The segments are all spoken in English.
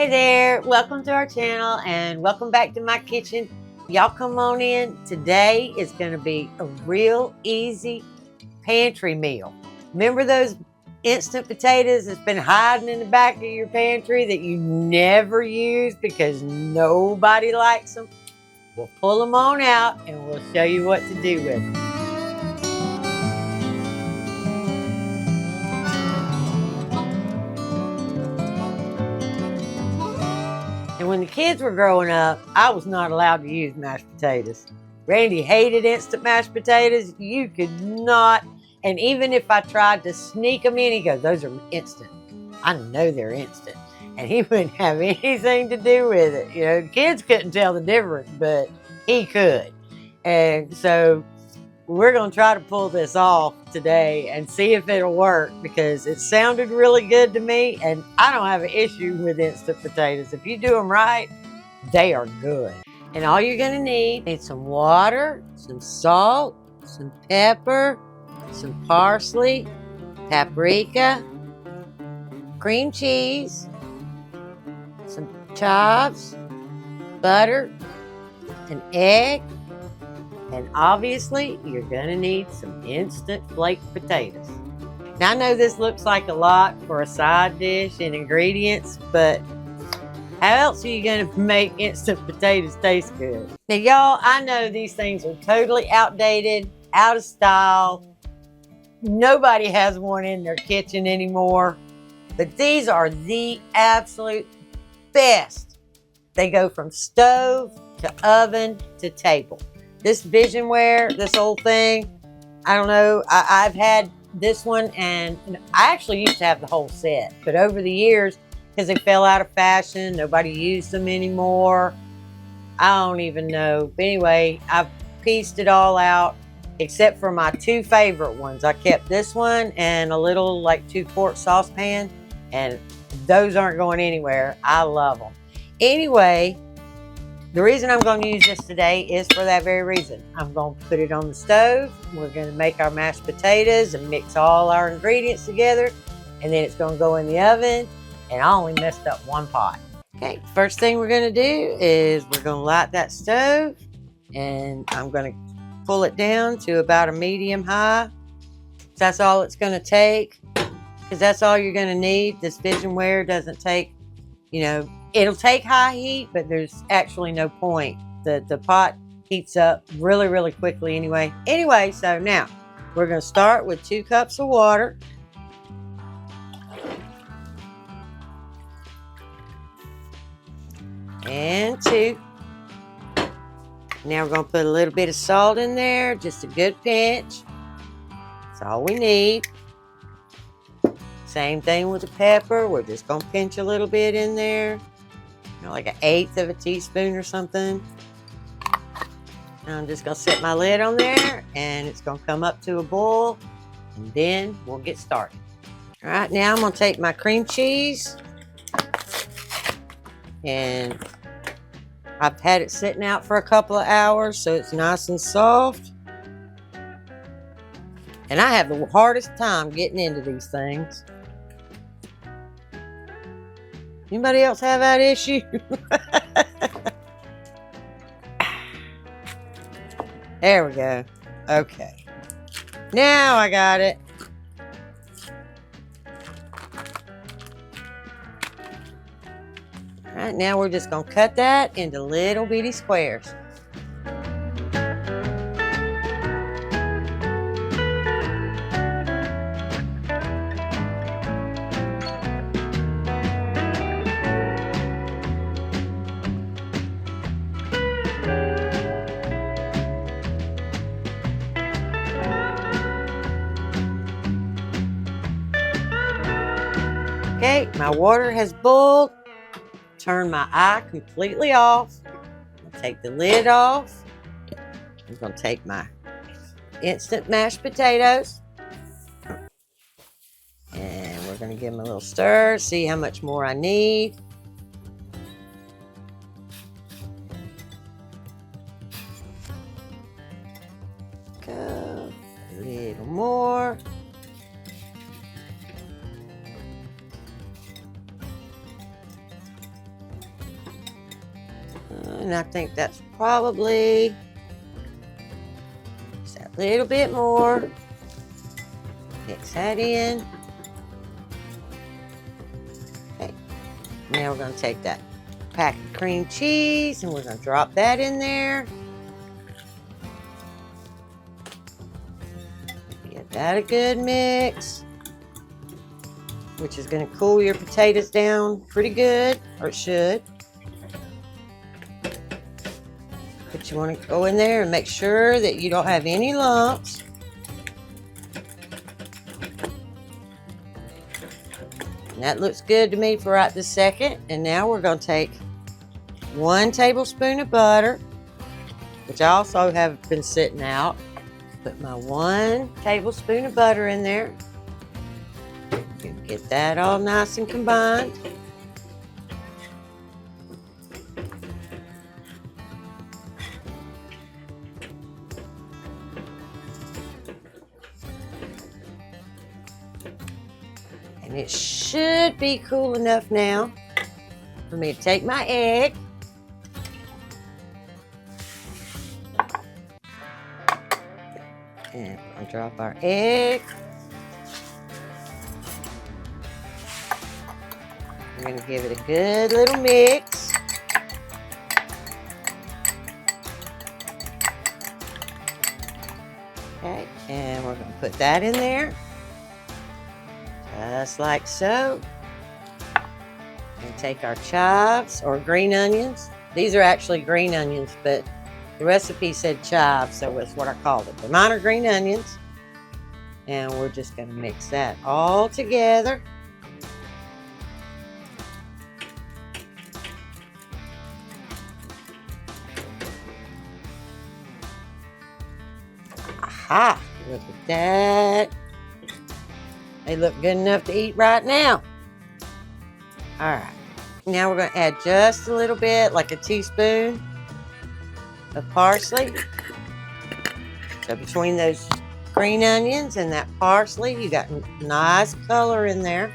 Hey there, welcome to our channel and welcome back to my kitchen. Y'all come on in. Today is going to be a real easy pantry meal. Remember those instant potatoes that's been hiding in the back of your pantry that you never use because nobody likes them? We'll pull them on out and we'll show you what to do with them. And when the kids were growing up, I was not allowed to use mashed potatoes. Randy hated instant mashed potatoes. You could not. And even if I tried to sneak them in, he goes, those are instant. I know they're instant. And he wouldn't have anything to do with it. You know, the kids couldn't tell the difference, but he could. And so we're going to try to pull this off today and see if it'll work because it sounded really good to me and I don't have an issue with instant potatoes. If you do them right, they are good. And all you're going to need is some water, some salt, some pepper, some parsley, paprika, cream cheese, some chives, butter, an egg, and obviously, you're gonna need some instant flaked potatoes. Now, I know this looks like a lot for a side dish and ingredients, but how else are you gonna make instant potatoes taste good? Now, y'all, I know these things are totally outdated, out of style. Nobody has one in their kitchen anymore, but these are the absolute best. They go from stove to oven to table. This Visionware, this old thing, I don't know, I've had this one and I actually used to have the whole set, but over the years, because they fell out of fashion, nobody used them anymore. I don't even know. But anyway, I've pieced it all out except for my two favorite ones. I kept this one and a little like 2-quart saucepan, and those aren't going anywhere. I love them. Anyway, the reason I'm going to use this today is for that very reason. I'm going to put it on the stove. We're going to make our mashed potatoes and mix all our ingredients together. And then it's going to go in the oven. And I only messed up one pot. Okay, first thing we're going to do is we're going to light that stove. And I'm going to pull it down to about a medium high. That's all it's going to take. Because that's all you're going to need. This Visionware doesn't take, it'll take high heat, but there's actually no point. The pot heats up really, really quickly anyway. Anyway, so now we're going to start with 2 cups of water. And 2. Now we're going to put a little bit of salt in there, just a good pinch. That's all we need. Same thing with the pepper. We're just going to pinch a little bit in there. Like 1/8 of a teaspoon or something. I'm just going to set my lid on there and it's going to come up to a boil and then we'll get started. All right, now I'm going to take my cream cheese and I've had it sitting out for a couple of hours so it's nice and soft. And I have the hardest time getting into these things. Anybody else have that issue? There we go. Okay. Now I got it. All right, now we're just going to cut that into little bitty squares. Okay, my water has boiled. Turn my eye completely off. I'll take the lid off. I'm going to take my instant mashed potatoes. And we're going to give them a little stir, see how much more I need. Go a little more. And I think that's probably just a little bit more. Mix that in. Okay. Now we're going to take that pack of cream cheese and we're going to drop that in there. Give that a good mix, which is going to cool your potatoes down pretty good, or it should. But you want to go in there and make sure that you don't have any lumps. And that looks good to me for right this second. And now we're going to take 1 tablespoon of butter, which I also have been sitting out. Put my 1 tablespoon of butter in there. Get that all nice and combined. And it should be cool enough now for me to take my egg. And I'll drop our egg. We're going to give it a good little mix. Okay, and we're going to put that in there. Just like so. And take our chives or green onions. These are actually green onions, but the recipe said chives, so that's what I called it. But mine are green onions. And we're just going to mix that all together. Aha! Look at that. They look good enough to eat right now. All right. Now we're going to add just a little bit, like a teaspoon of parsley. So between those green onions and that parsley, you got nice color in there.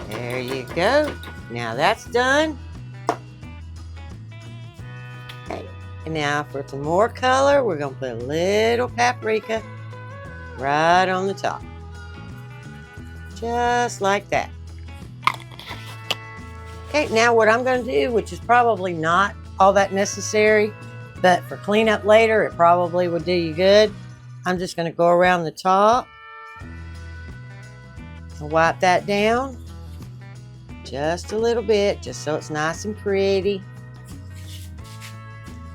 There you go. Now that's done. Okay. And now for some more color, we're going to put a little paprika right on the top. Just like that. Okay, now what I'm going to do, which is probably not all that necessary, but for cleanup later, it probably would do you good. I'm just going to go around the top and wipe that down just a little bit, just so it's nice and pretty.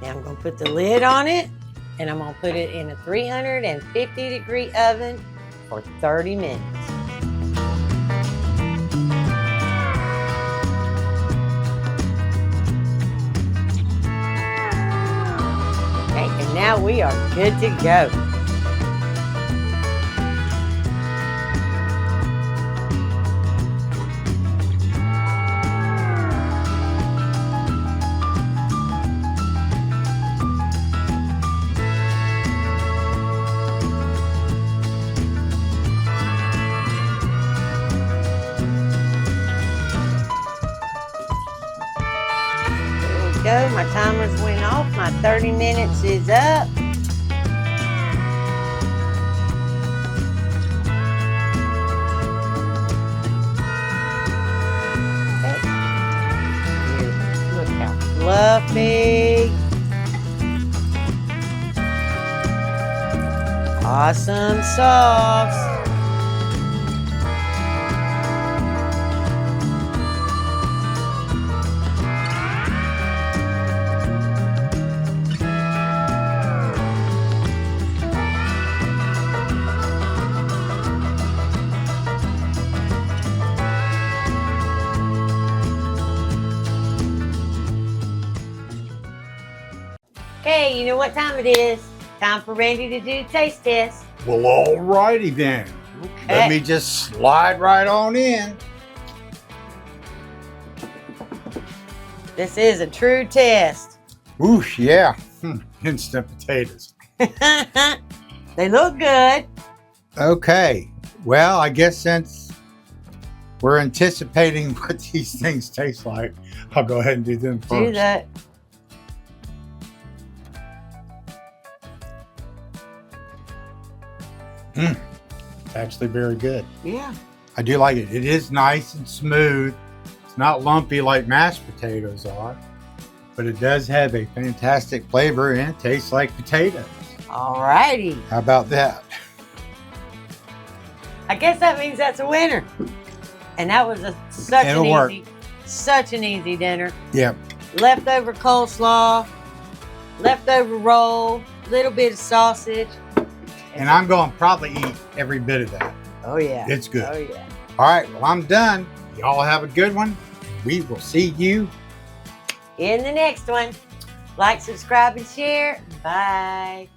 Now I'm going to put the lid on it, and I'm going to put it in a 350-degree oven for 30 minutes. Now we are good to go. There we go. My timers went off. My 30 minutes is up. Look how fluffy. Awesome sauce. Okay, you know what time it is. Time for Randy to do a taste test. Well, alrighty then. Okay. Let me just slide right on in. This is a true test. Whoosh, yeah. Instant potatoes. They look good. Okay. Well, I guess since We're anticipating what these things taste like. I'll go ahead and do them first. Do that. It's actually very good. Yeah. I do like it. It is nice and smooth. It's not lumpy like mashed potatoes are, but it does have a fantastic flavor and it tastes like potatoes. All righty. How about that? I guess that means that's a winner. And that was such an easy dinner. Yep. Leftover coleslaw, leftover roll, little bit of sausage. And I'm going to probably eat every bit of that. Oh yeah. It's good. Oh yeah. All right, well, I'm done. Y'all have a good one. We will see you in the next one. Like, subscribe, and share. Bye.